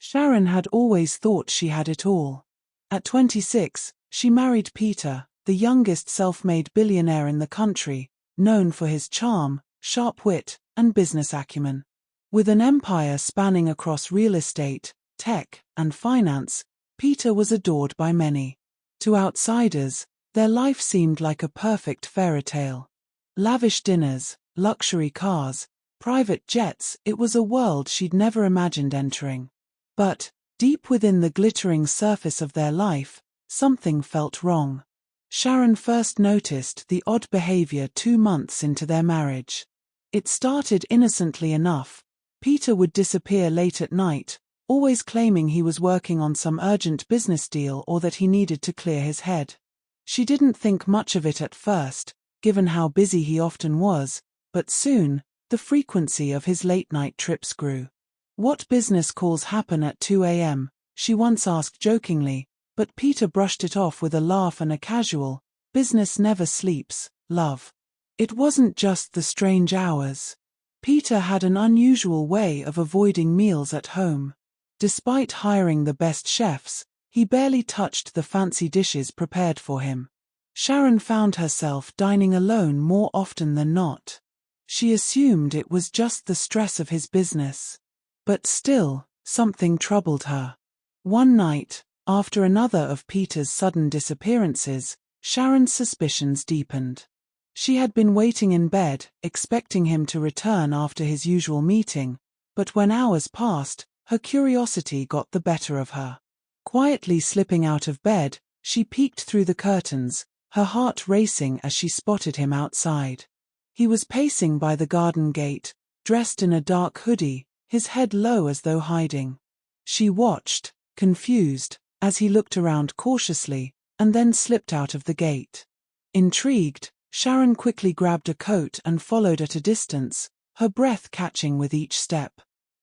Sharon had always thought she had it all. At 26, she married Peter, the youngest self-made billionaire in the country, known for his charm, sharp wit, and business acumen. With an empire spanning across real estate, tech, and finance, Peter was adored by many. To outsiders, their life seemed like a perfect fairy tale. Lavish dinners, luxury cars, private jets, it was a world she'd never imagined entering. But, deep within the glittering surface of their life, something felt wrong. Sharon first noticed the odd behavior 2 months into their marriage. It started innocently enough. Peter would disappear late at night, always claiming he was working on some urgent business deal or that he needed to clear his head. She didn't think much of it at first, given how busy he often was, but soon, the frequency of his late-night trips grew. "What business calls happen at 2 a.m., she once asked jokingly, but Peter brushed it off with a laugh and a casual, "Business never sleeps, love." It wasn't just the strange hours. Peter had an unusual way of avoiding meals at home. Despite hiring the best chefs, he barely touched the fancy dishes prepared for him. Sharon found herself dining alone more often than not. She assumed it was just the stress of his business. But still, something troubled her. One night, after another of Peter's sudden disappearances, Sharon's suspicions deepened. She had been waiting in bed, expecting him to return after his usual meeting, but when hours passed, her curiosity got the better of her. Quietly slipping out of bed, she peeked through the curtains, her heart racing as she spotted him outside. He was pacing by the garden gate, dressed in a dark hoodie, his head low as though hiding. She watched, confused, as he looked around cautiously, and then slipped out of the gate. Intrigued, Sharon quickly grabbed a coat and followed at a distance, her breath catching with each step.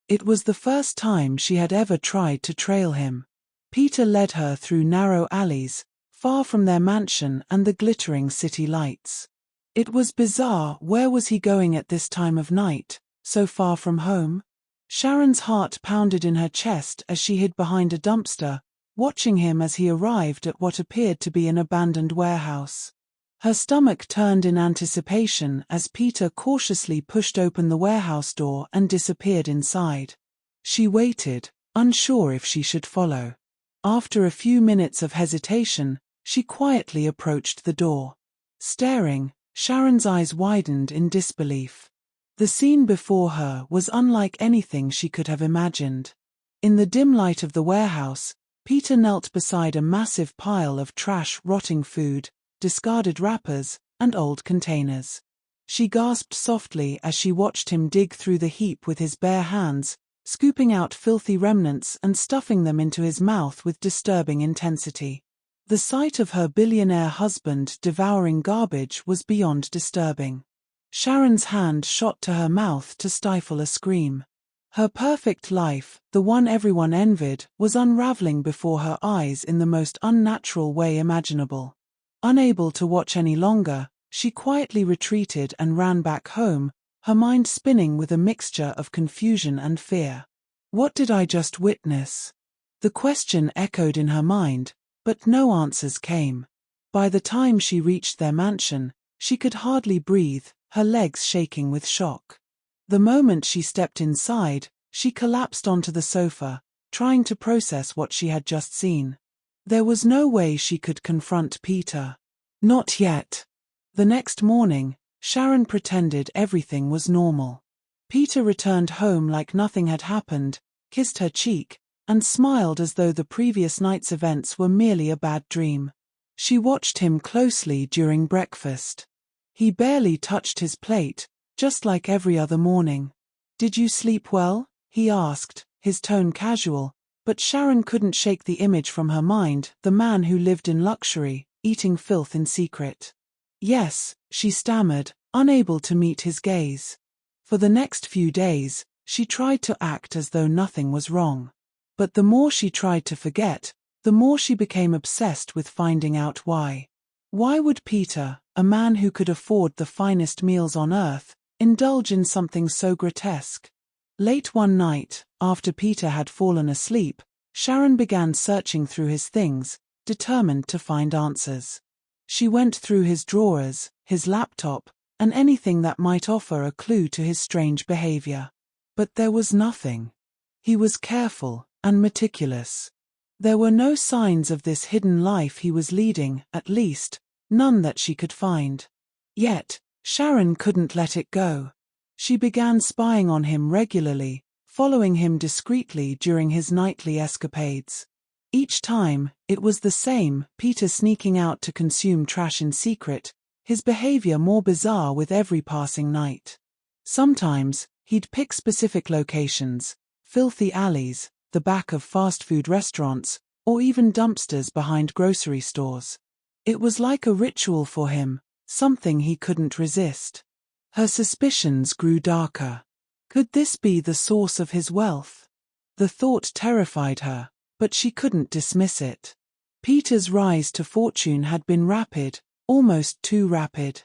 It was the first time she had ever tried to trail him. Peter led her through narrow alleys, far from their mansion and the glittering city lights. It was bizarre. Where was he going at this time of night, so far from home? Sharon's heart pounded in her chest as she hid behind a dumpster, watching him as he arrived at what appeared to be an abandoned warehouse. Her stomach turned in anticipation as Peter cautiously pushed open the warehouse door and disappeared inside. She waited, unsure if she should follow. After a few minutes of hesitation, she quietly approached the door. Staring, Sharon's eyes widened in disbelief. The scene before her was unlike anything she could have imagined. In the dim light of the warehouse, Peter knelt beside a massive pile of trash, rotting food, discarded wrappers, and old containers. She gasped softly as she watched him dig through the heap with his bare hands, scooping out filthy remnants and stuffing them into his mouth with disturbing intensity. The sight of her billionaire husband devouring garbage was beyond disturbing. Sharon's hand shot to her mouth to stifle a scream. Her perfect life, the one everyone envied, was unraveling before her eyes in the most unnatural way imaginable. Unable to watch any longer, she quietly retreated and ran back home, her mind spinning with a mixture of confusion and fear. What did I just witness? The question echoed in her mind, but no answers came. By the time she reached their mansion, she could hardly breathe, her legs shaking with shock. The moment she stepped inside, she collapsed onto the sofa, trying to process what she had just seen. There was no way she could confront Peter. Not yet. The next morning, Sharon pretended everything was normal. Peter returned home like nothing had happened, kissed her cheek, and smiled as though the previous night's events were merely a bad dream. She watched him closely during breakfast. He barely touched his plate, just like every other morning. "Did you sleep well?" he asked, his tone casual, but Sharon couldn't shake the image from her mind, the man who lived in luxury, eating filth in secret. "Yes," she stammered, unable to meet his gaze. For the next few days, she tried to act as though nothing was wrong. But the more she tried to forget, the more she became obsessed with finding out why. Why would Peter, a man who could afford the finest meals on earth, indulge in something so grotesque? Late one night, After Peter had fallen asleep, Sharon began searching through his things, determined to find answers. She went through his drawers, his laptop, and anything that might offer a clue to his strange behavior. But there was nothing. He was careful and meticulous. There were no signs of this hidden life he was leading, at least, none that she could find. Yet, Sharon couldn't let it go. She began spying on him regularly, following him discreetly during his nightly escapades. Each time, it was the same, Peter sneaking out to consume trash in secret, his behavior more bizarre with every passing night. Sometimes, he'd pick specific locations, filthy alleys, the back of fast food restaurants, or even dumpsters behind grocery stores. It was like a ritual for him, something he couldn't resist. Her suspicions grew darker. Could this be the source of his wealth? The thought terrified her, but she couldn't dismiss it. Peter's rise to fortune had been rapid, almost too rapid.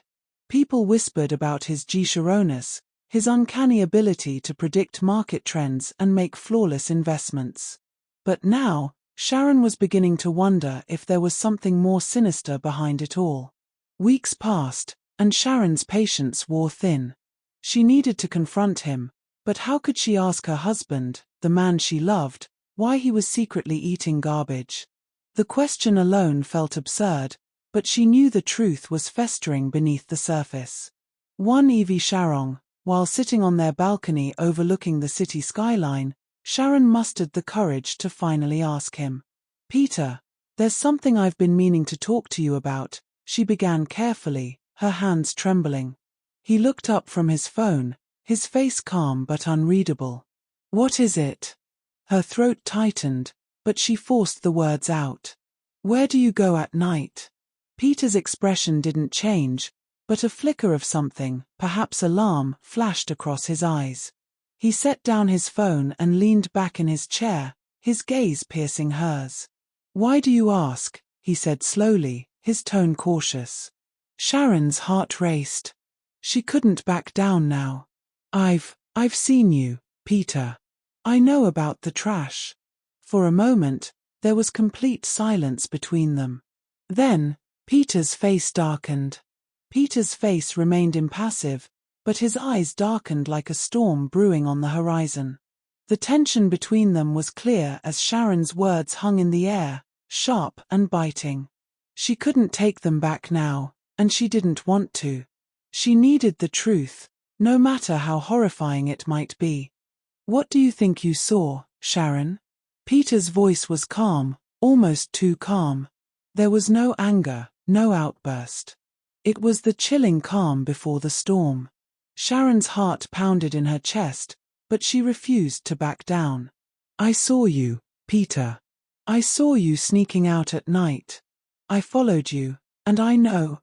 People whispered about his Gicheroness, his uncanny ability to predict market trends and make flawless investments. But now, Sharon was beginning to wonder if there was something more sinister behind it all. Weeks passed, and Sharon's patience wore thin. She needed to confront him, but how could she ask her husband, the man she loved, why he was secretly eating garbage? The question alone felt absurd, but she knew the truth was festering beneath the surface. One Evie Sharong, while sitting on their balcony overlooking the city skyline, Sharon mustered the courage to finally ask him. "Peter, there's something I've been meaning to talk to you about," she began carefully, her hands trembling. He looked up from his phone, his face calm but unreadable. "What is it?" Her throat tightened, but she forced the words out. "Where do you go at night?" Peter's expression didn't change, but a flicker of something, perhaps alarm, flashed across his eyes. He set down his phone and leaned back in his chair, his gaze piercing hers. "Why do you ask?" he said slowly, his tone cautious. Sharon's heart raced. She couldn't back down now. I've seen you, Peter. I know about the trash." For a moment, there was complete silence between them. Then, Peter's face darkened. Peter's face remained impassive, but his eyes darkened like a storm brewing on the horizon. The tension between them was clear as Sharon's words hung in the air, sharp and biting. She couldn't take them back now, and she didn't want to. She needed the truth, no matter how horrifying it might be. "What do you think you saw, Sharon?" Peter's voice was calm, almost too calm. There was no anger, no outburst. It was the chilling calm before the storm. Sharon's heart pounded in her chest, but she refused to back down. "I saw you, Peter. I saw you sneaking out at night. I followed you, and I know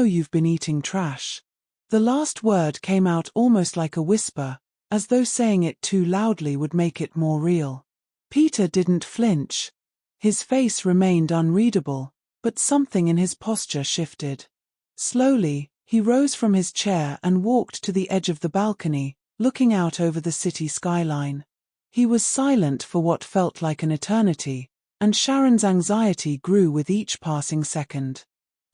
you've been eating trash." The last word came out almost like a whisper, as though saying it too loudly would make it more real. Peter didn't flinch. His face remained unreadable, but something in his posture shifted. Slowly, he rose from his chair and walked to the edge of the balcony, looking out over the city skyline. He was silent for what felt like an eternity, and Sharon's anxiety grew with each passing second.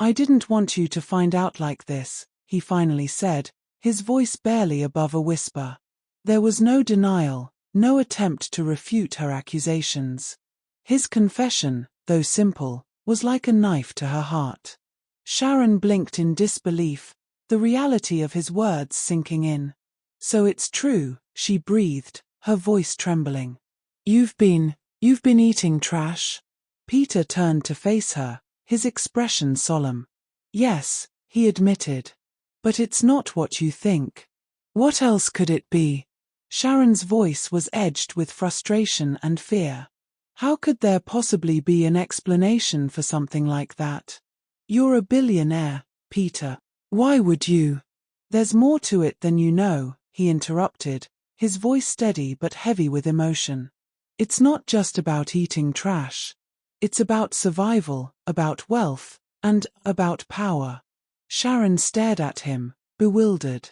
"I didn't want you to find out like this," he finally said, his voice barely above a whisper. There was no denial, no attempt to refute her accusations. His confession, though simple, was like a knife to her heart. Sharon blinked in disbelief, the reality of his words sinking in. "So it's true," she breathed, her voice trembling. You've been eating trash?" Peter turned to face her, his expression solemn. "Yes," he admitted. "But it's not what you think." "What else could it be?" Sharon's voice was edged with frustration and fear. "How could there possibly be an explanation for something like that? You're a billionaire, Peter. Why would you?" "There's more to it than you know," he interrupted, his voice steady but heavy with emotion. "It's not just about eating trash. It's about survival, about wealth, and about power." Sharon stared at him, bewildered.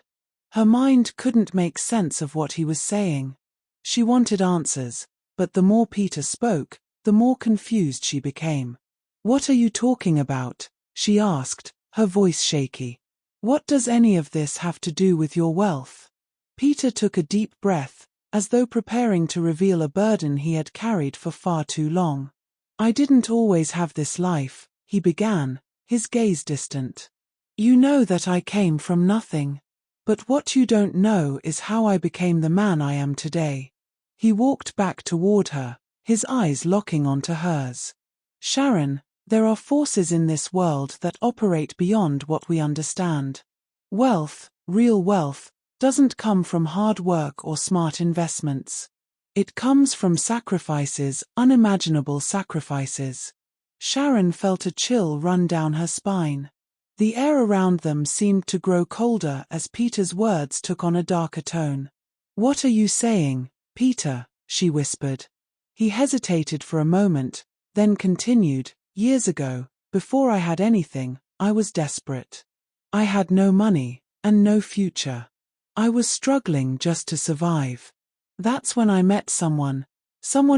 Her mind couldn't make sense of what he was saying. She wanted answers, but the more Peter spoke, the more confused she became. "What are you talking about?" she asked, her voice shaky. "What does any of this have to do with your wealth?" Peter took a deep breath, as though preparing to reveal a burden he had carried for far too long. "I didn't always have this life," he began, his gaze distant. "You know that I came from nothing. But what you don't know is how I became the man I am today." He walked back toward her, his eyes locking onto hers. "Sharon, there are forces in this world that operate beyond what we understand. Wealth, real wealth, doesn't come from hard work or smart investments. It comes from sacrifices, unimaginable sacrifices." Sharon felt a chill run down her spine. The air around them seemed to grow colder as Peter's words took on a darker tone. "What are you saying, Peter?" she whispered. He hesitated for a moment, then continued, "Years ago, before I had anything, I was desperate. I had no money, and no future. I was struggling just to survive. That's when I met someone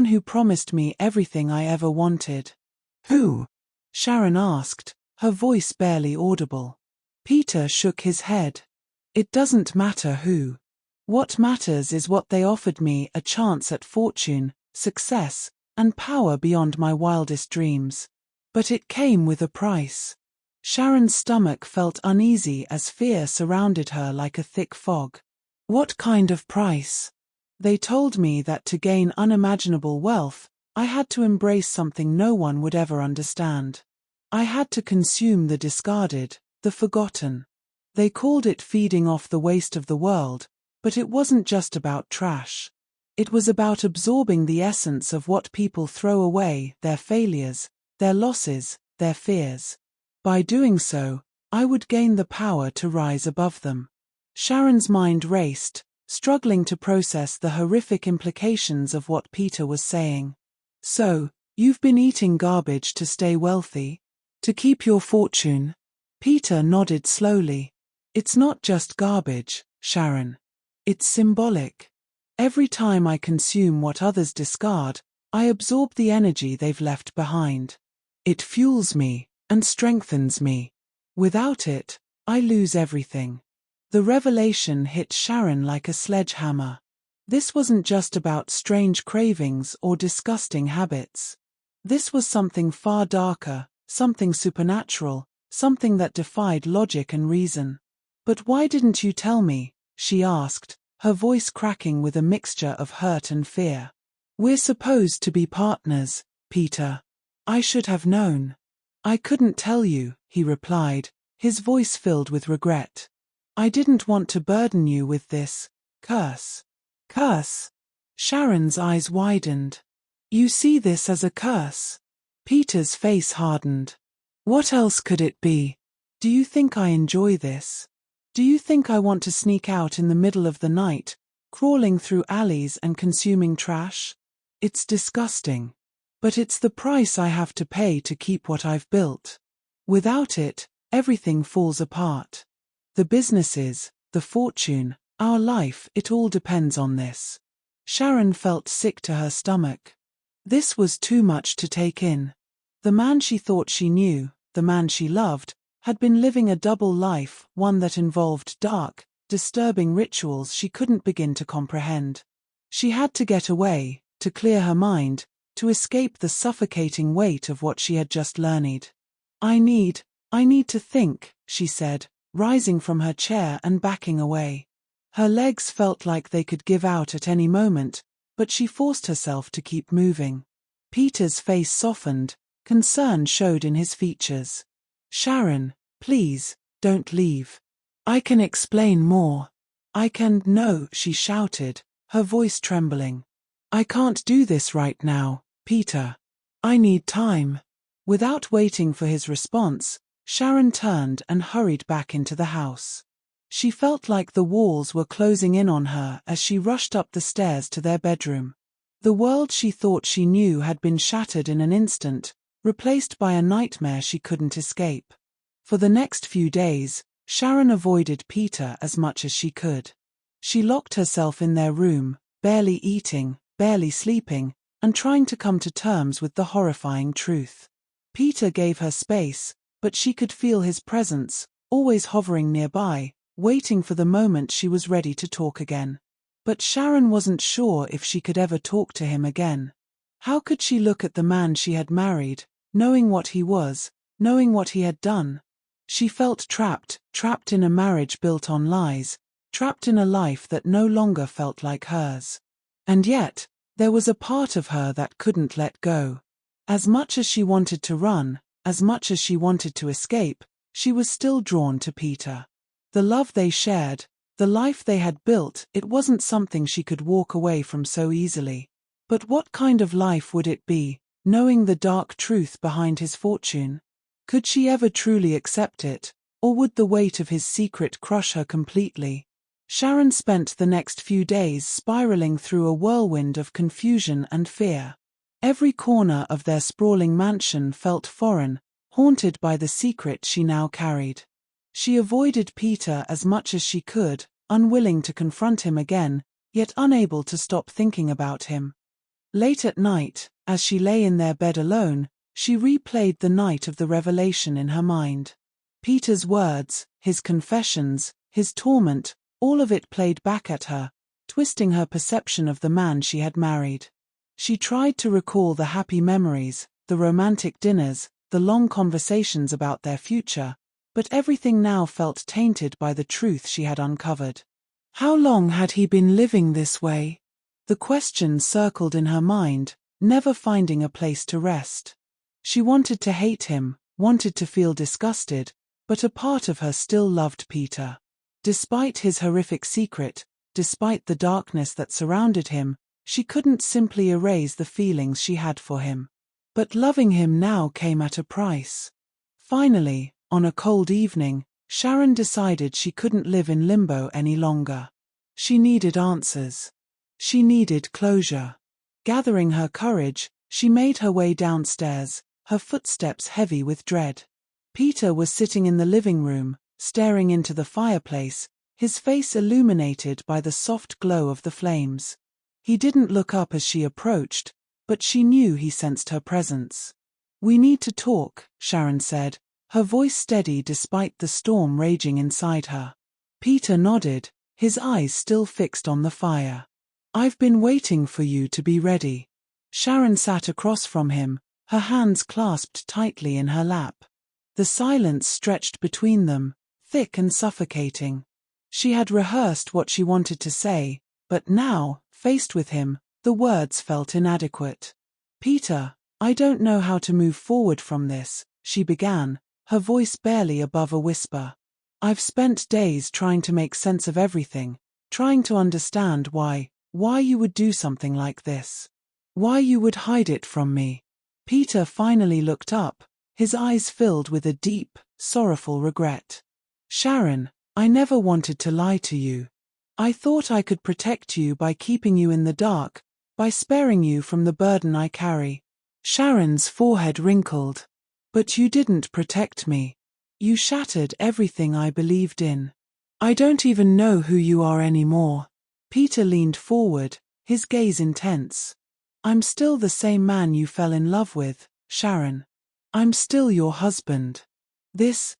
who promised me everything I ever wanted." "Who?" Sharon asked, her voice barely audible. Peter shook his head. "It doesn't matter who. What matters is what they offered me: a chance at fortune, success, and power beyond my wildest dreams. But it came with a price." Sharon's stomach felt uneasy as fear surrounded her like a thick fog. "What kind of price?" "They told me that to gain unimaginable wealth, I had to embrace something no one would ever understand. I had to consume the discarded, the forgotten. They called it feeding off the waste of the world, but it wasn't just about trash. It was about absorbing the essence of what people throw away: their failures, their losses, their fears. By doing so, I would gain the power to rise above them." Sharon's mind raced, struggling to process the horrific implications of what Peter was saying. "So, you've been eating garbage to stay wealthy? To keep your fortune?" Peter nodded slowly. "It's not just garbage, Sharon. It's symbolic. Every time I consume what others discard, I absorb the energy they've left behind. It fuels me and strengthens me. Without it, I lose everything." The revelation hit Sharon like a sledgehammer. This wasn't just about strange cravings or disgusting habits. This was something far darker, something supernatural, something that defied logic and reason. "But why didn't you tell me?" she asked, her voice cracking with a mixture of hurt and fear. "We're supposed to be partners, Peter. I should have known." "I couldn't tell you," he replied, his voice filled with regret. "I didn't want to burden you with this curse." "Curse?" Sharon's eyes widened. "You see this as a curse?" Peter's face hardened. "What else could it be? Do you think I enjoy this? Do you think I want to sneak out in the middle of the night, crawling through alleys and consuming trash? It's disgusting. But it's the price I have to pay to keep what I've built. Without it, everything falls apart. The businesses, the fortune, our life, it all depends on this." Sharon felt sick to her stomach. This was too much to take in. The man she thought she knew, the man she loved, had been living a double life, one that involved dark, disturbing rituals she couldn't begin to comprehend. She had to get away, to clear her mind, to escape the suffocating weight of what she had just learned. I need to think," she said, rising from her chair and backing away. Her legs felt like they could give out at any moment, but she forced herself to keep moving. Peter's face softened, concern showed in his features. "Sharon, please, don't leave. I can explain more. I can—" "No," she shouted, her voice trembling. "I can't do this right now, Peter. I need time." Without waiting for his response, Sharon turned and hurried back into the house. She felt like the walls were closing in on her as she rushed up the stairs to their bedroom. The world she thought she knew had been shattered in an instant, replaced by a nightmare she couldn't escape. For the next few days, Sharon avoided Peter as much as she could. She locked herself in their room, barely eating, barely sleeping, and trying to come to terms with the horrifying truth. Peter gave her space, but she could feel his presence, always hovering nearby, waiting for the moment she was ready to talk again. But Sharon wasn't sure if she could ever talk to him again. How could she look at the man she had married, knowing what he was, knowing what he had done? She felt trapped in a marriage built on lies, trapped in a life that no longer felt like hers. And yet, there was a part of her that couldn't let go. As much as she wanted to run, as much as she wanted to escape, she was still drawn to Peter. The love they shared, the life they had built, it wasn't something she could walk away from so easily. But what kind of life would it be, knowing the dark truth behind his fortune? Could she ever truly accept it, or would the weight of his secret crush her completely? Sharon spent the next few days spiraling through a whirlwind of confusion and fear. Every corner of their sprawling mansion felt foreign, haunted by the secret she now carried. She avoided Peter as much as she could, unwilling to confront him again, yet unable to stop thinking about him. Late at night, as she lay in their bed alone, she replayed the night of the revelation in her mind. Peter's words, his confessions, his torment, all of it played back at her, twisting her perception of the man she had married. She tried to recall the happy memories, the romantic dinners, the long conversations about their future, but everything now felt tainted by the truth she had uncovered. How long had he been living this way? The question circled in her mind, never finding a place to rest. She wanted to hate him, wanted to feel disgusted, but a part of her still loved Peter. Despite his horrific secret, despite the darkness that surrounded him, she couldn't simply erase the feelings she had for him. But loving him now came at a price. Finally, on a cold evening, Sharon decided she couldn't live in limbo any longer. She needed answers. She needed closure. Gathering her courage, she made her way downstairs, her footsteps heavy with dread. Peter was sitting in the living room, staring into the fireplace, his face illuminated by the soft glow of the flames. He didn't look up as she approached, but she knew he sensed her presence. "We need to talk," Sharon said, her voice steady despite the storm raging inside her. Peter nodded, his eyes still fixed on the fire. "I've been waiting for you to be ready." Sharon sat across from him, her hands clasped tightly in her lap. The silence stretched between them, thick and suffocating. She had rehearsed what she wanted to say, but now, faced with him, the words felt inadequate. "Peter, I don't know how to move forward from this," she began, her voice barely above a whisper. "I've spent days trying to make sense of everything, trying to understand why you would do something like this. Why you would hide it from me." Peter finally looked up, his eyes filled with a deep, sorrowful regret. "Sharon, I never wanted to lie to you. I thought I could protect you by keeping you in the dark, by sparing you from the burden I carry." Sharon's forehead wrinkled. "But you didn't protect me. You shattered everything I believed in. I don't even know who you are anymore." Peter leaned forward, his gaze intense. "I'm still the same man you fell in love with, Sharon. I'm still your husband. This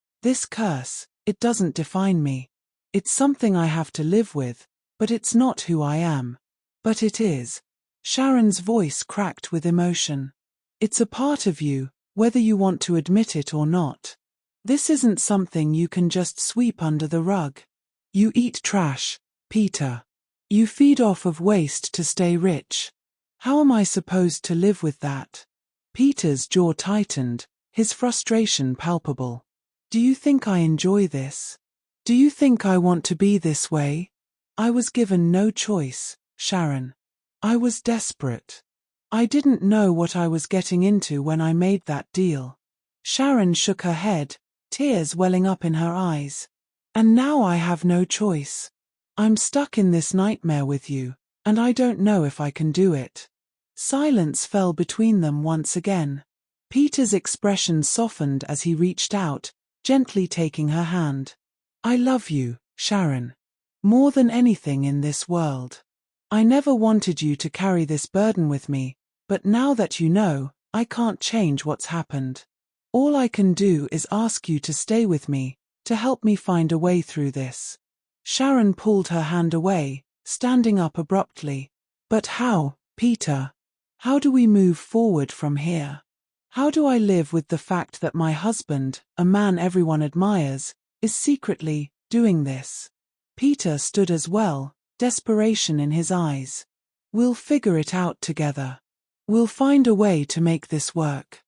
curse, it doesn't define me. It's something I have to live with, but it's not who I am. But it is." Sharon's voice cracked with emotion. "It's a part of you, whether you want to admit it or not. This isn't something you can just sweep under the rug. You eat trash, Peter. You feed off of waste to stay rich. How am I supposed to live with that?" Peter's jaw tightened, his frustration palpable. "Do you think I enjoy this? Do you think I want to be this way? I was given no choice, Sharon. I was desperate. I didn't know what I was getting into when I made that deal." Sharon shook her head, tears welling up in her eyes. "And now I have no choice. I'm stuck in this nightmare with you, and I don't know if I can do it." Silence fell between them once again. Peter's expression softened as he reached out, gently taking her hand. "I love you, Sharon. More than anything in this world. I never wanted you to carry this burden with me, but now that you know, I can't change what's happened. All I can do is ask you to stay with me, to help me find a way through this." Sharon pulled her hand away, standing up abruptly. "But how, Peter? How do we move forward from here? How do I live with the fact that my husband, a man everyone admires, is secretly doing this?" Peter stood as well, desperation in his eyes. "We'll figure it out together. We'll find a way to make this work.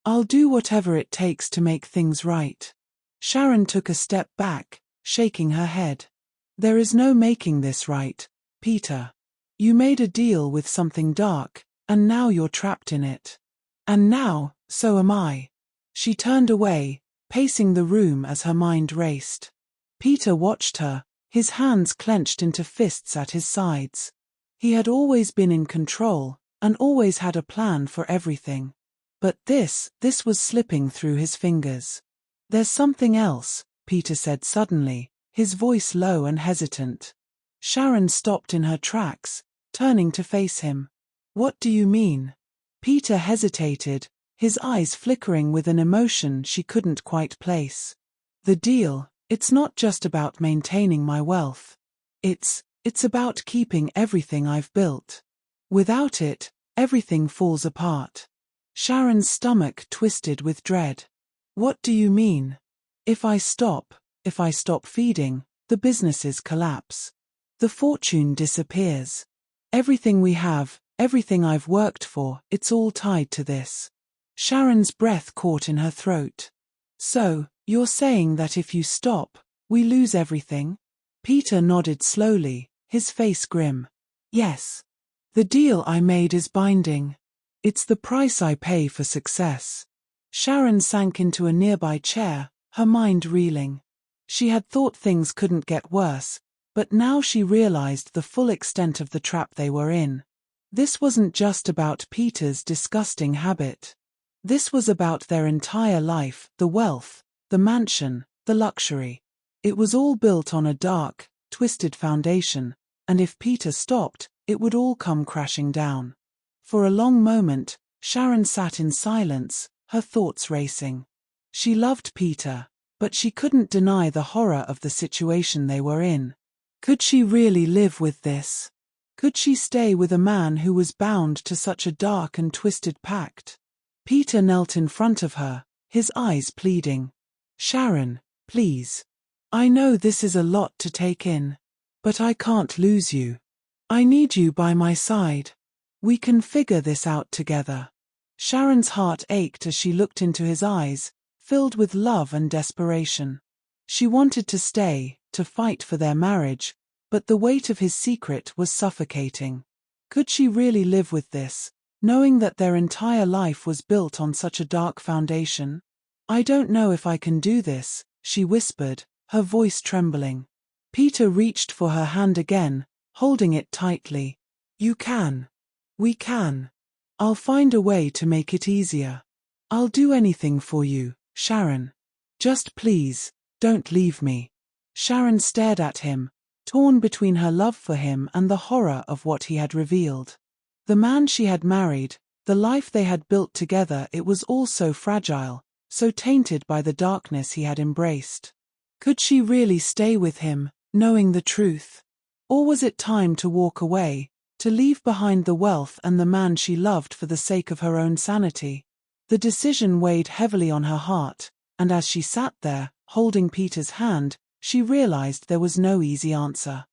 I'll do whatever it takes to make things right." Sharon took a step back, shaking her head. "There is no making this right, Peter. You made a deal with something dark, and now you're trapped in it. And now, so am I." She turned away, pacing the room as her mind raced. Peter watched her, his hands clenched into fists at his sides. He had always been in control, and always had a plan for everything. But this was slipping through his fingers. "There's something else," Peter said suddenly, his voice low and hesitant. Sharon stopped in her tracks, turning to face him. "What do you mean?" Peter hesitated, his eyes flickering with an emotion she couldn't quite place. "The deal, it's not just about maintaining my wealth. It's about keeping everything I've built. Without it, everything falls apart." Sharon's stomach twisted with dread. "What do you mean? If I stop feeding, the businesses collapse. The fortune disappears. Everything we have, everything I've worked for, it's all tied to this." Sharon's breath caught in her throat. "So, you're saying that if you stop, we lose everything?" Peter nodded slowly, his face grim. "Yes. The deal I made is binding. It's the price I pay for success." Sharon sank into a nearby chair, her mind reeling. She had thought things couldn't get worse, but now she realized the full extent of the trap they were in. This wasn't just about Peter's disgusting habit. This was about their entire life, the wealth, the mansion, the luxury. It was all built on a dark, twisted foundation, and if Peter stopped, it would all come crashing down. For a long moment, Sharon sat in silence, her thoughts racing. She loved Peter, but she couldn't deny the horror of the situation they were in. Could she really live with this? Could she stay with a man who was bound to such a dark and twisted pact? Peter knelt in front of her, his eyes pleading. "Sharon, please. I know this is a lot to take in. But I can't lose you. I need you by my side. We can figure this out together." Sharon's heart ached as she looked into his eyes, filled with love and desperation. She wanted to stay, to fight for their marriage, but the weight of his secret was suffocating. Could she really live with this, knowing that their entire life was built on such a dark foundation? "I don't know if I can do this," she whispered, her voice trembling. Peter reached for her hand again, holding it tightly. "You can. We can. I'll find a way to make it easier. I'll do anything for you, Sharon. Just please, don't leave me." Sharon stared at him, torn between her love for him and the horror of what he had revealed. The man she had married, the life they had built together, it was all so fragile, so tainted by the darkness he had embraced. Could she really stay with him, knowing the truth? Or was it time to walk away, to leave behind the wealth and the man she loved for the sake of her own sanity? The decision weighed heavily on her heart, and as she sat there, holding Peter's hand, she realized there was no easy answer.